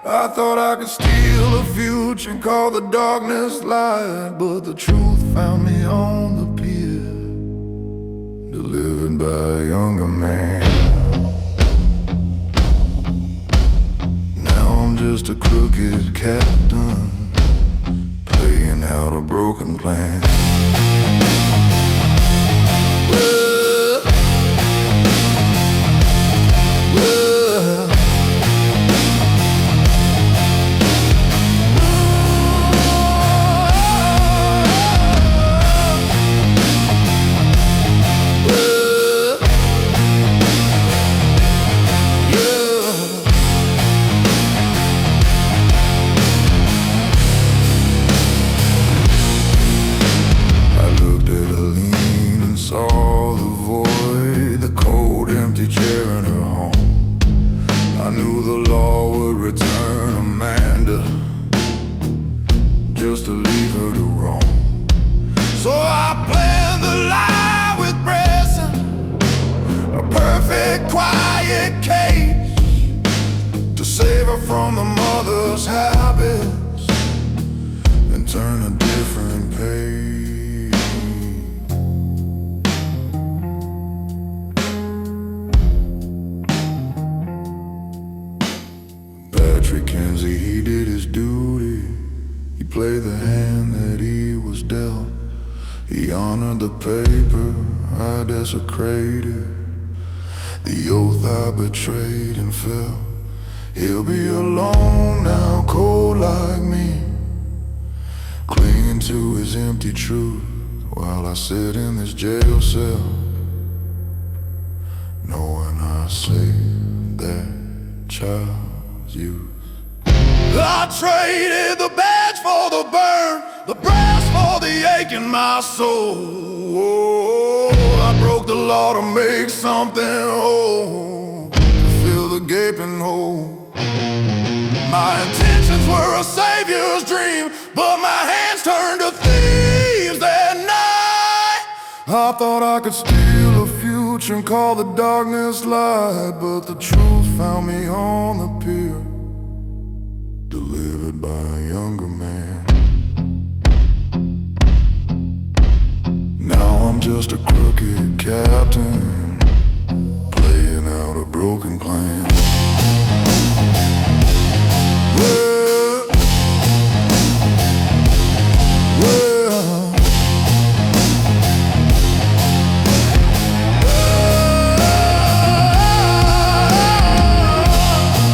I thought I could steal the future and call the darkness light, but the truth found me on the pier, delivered by a younger man. Now I'm just a crooked captain, playing out a broken plan. Just to leave her to roam. So I planned the lie with Bresson, a perfect quiet case, to save her from the mother's habits and turn a different page. Patrick Kenzie, he did his duty. He played the hand that he was dealt. He honored the paper I desecrated, the oath I betrayed and fell. He'll be alone now, cold like me, clinging to his empty truth, while I sit in this jail cell, knowing I saved that child's youth. I traded the badge for the burn, the brass for the ache in my soul. I broke the law to make something whole, to fill the gaping hole. My intentions were a savior's dream, but my hands turned to thieves that night. I thought I could steal a future and call the darkness light, but the truth found me on the pier, delivered by a younger man. Now I'm just a crooked captain, playing out a broken plan. Well, well,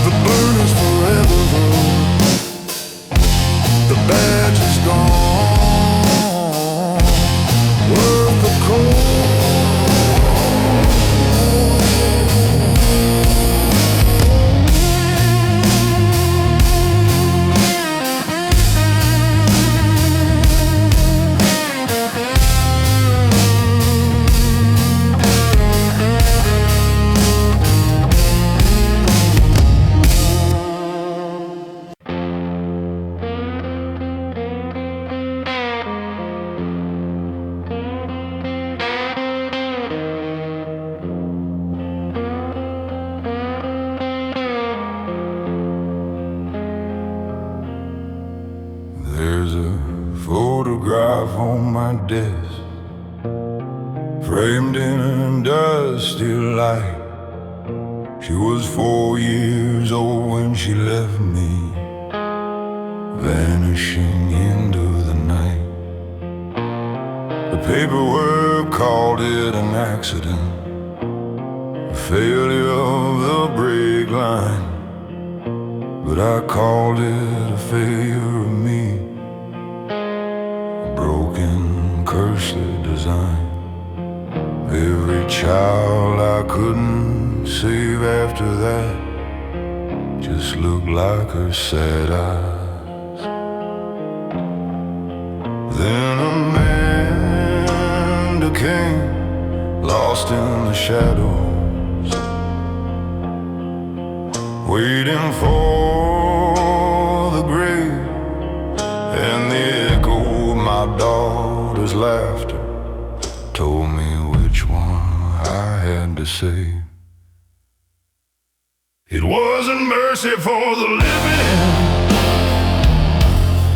the burn is forever though. There's a photograph on my desk, framed in a dusty light. She was 4 years old when she left me, vanishing into the night. The paperwork called it an accident, a failure of the brake line, but I called it a failure of me, a broken, cursed design. Every child I couldn't save after that just looked like her sad eyes. Then Amanda came, lost in the shadows, waiting for the grave, and the echo of my daughter's laughter told me which one I had to save. It wasn't mercy for the living,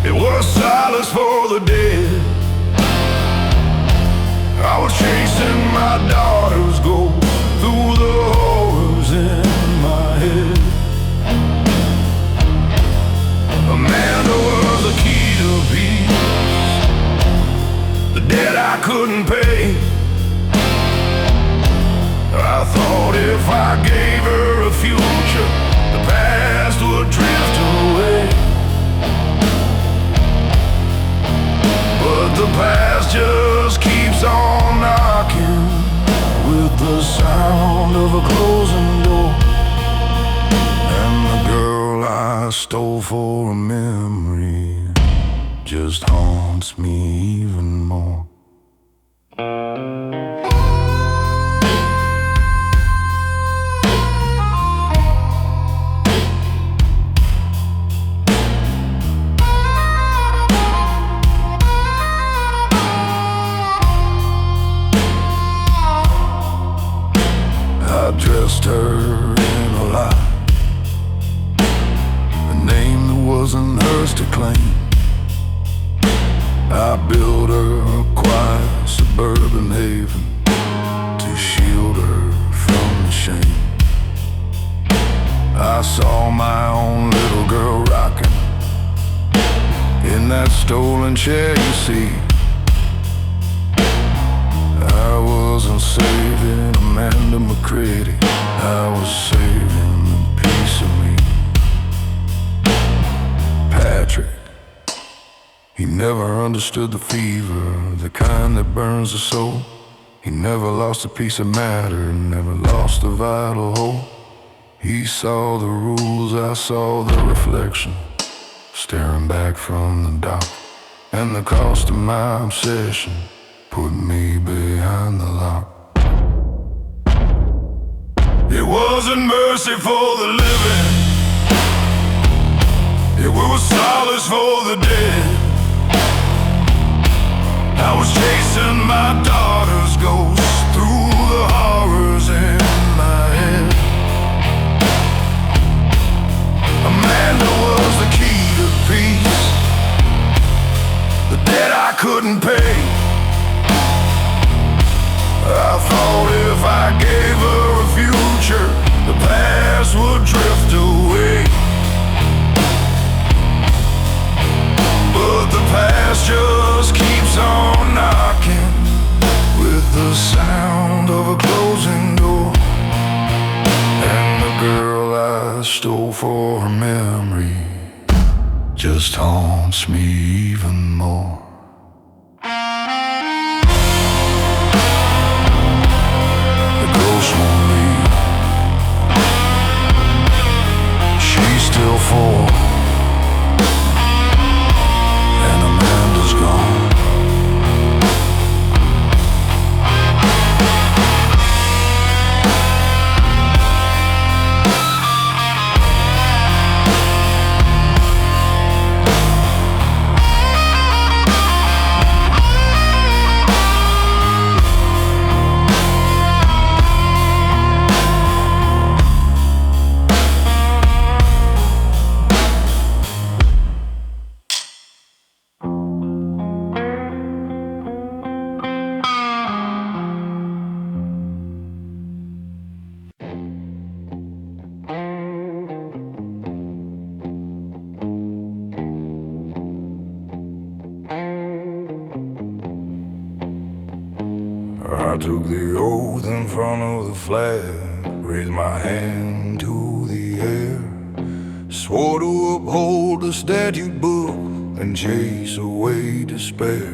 it was silence for the dead. I was chasing my daughter's ghost through the horrors in my head. Amanda was the key to peace, the debt I couldn't pay. I thought if I gave her a future, the past would drift away. But the past just keeps on knocking with the sound of a closing door. And the girl I stole for a memory just haunts me even more. I dressed her in a lie, a name that wasn't hers to claim. I built her a quiet suburban haven to shield her from the shame. I saw my own little girl rocking in that stolen chair you see. I wasn't saving Amanda McCready, I was saving a piece of me. Patrick, he never understood the fever, the kind that burns the soul. He never lost a piece of matter, never lost a vital hope. He saw the rules, I saw the reflection, staring back from the dock. And the cost of my obsession put me behind the lock. It wasn't mercy for the living, it was solace for the dead. I was chasing my daughter's ghost through the horrors in my head. Amanda was the key to peace, the debt I couldn't pay. I thought if I gave her a future, the past would drift away. But the past just keeps on knocking with the sound of a closing door. And the girl I stole for her memory just haunts me even more. She's still 4, and Amanda's gone. I took the oath in front of the flag, raised my hand to the air, swore to uphold the statute book and chase away despair.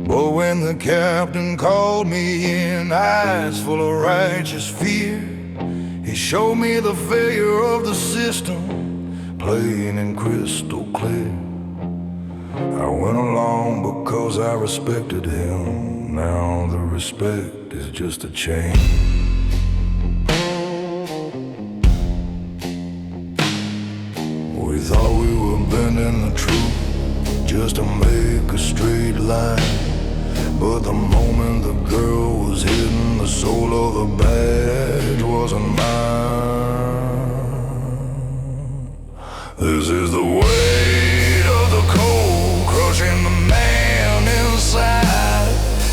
But when the captain called me in, eyes full of righteous fear, he showed me the failure of the system, plain and crystal clear. I went along because I respected him. Now the respect is just a chain. We thought we were bending the truth just to make a straight line, but the moment the girl was hidden, the soul of the badge wasn't mine. This is the weight of the cold crushing the man inside.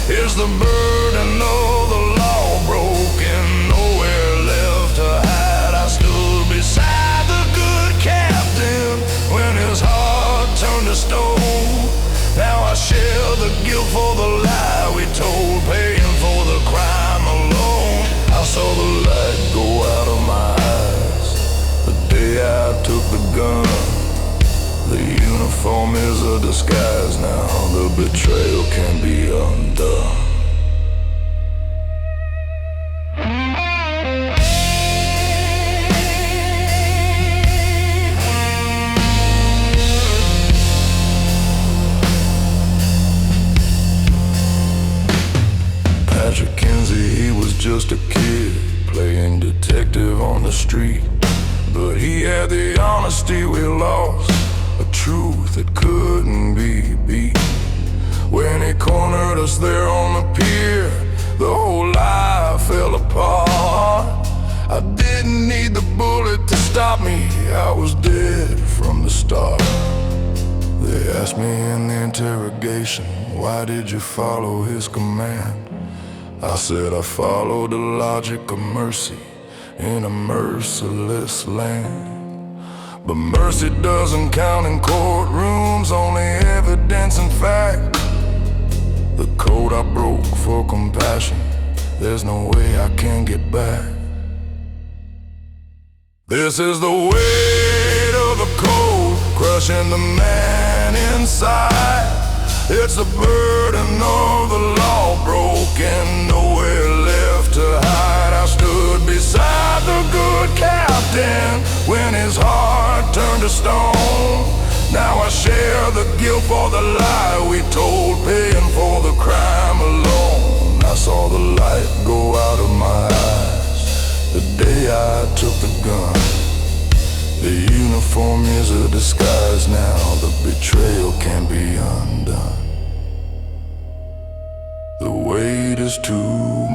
Here's the burden of the law broken, nowhere left to hide. I stood beside the good captain when his heart turned to stone. Now I share the guilt for the lie we told, paying for the crime alone. I saw the light go out of my eyes the day I took the gun. The uniform is a disguise now, the betrayal can be undone. He was just a kid playing detective on the street, but he had the honesty we lost, a truth that couldn't be beat. When he cornered us there on the pier, the whole life fell apart. I didn't need the bullet to stop me, I was dead from the start. They asked me in the interrogation, why did you follow his command? I said I followed the logic of mercy in a merciless land. But mercy doesn't count in courtrooms, only evidence and fact. The code I broke for compassion, there's no way I can get back. This is the weight of the code crushing the man inside. It's the burden of the law broken, nowhere left to hide. I stood beside the good captain when his heart turned to stone. Now I share the guilt for the lie we told, paying for the crime alone. I saw the light go out of my eyes the day I took the gun. The uniform is a disguise now, the betrayal can be undone. The weight is too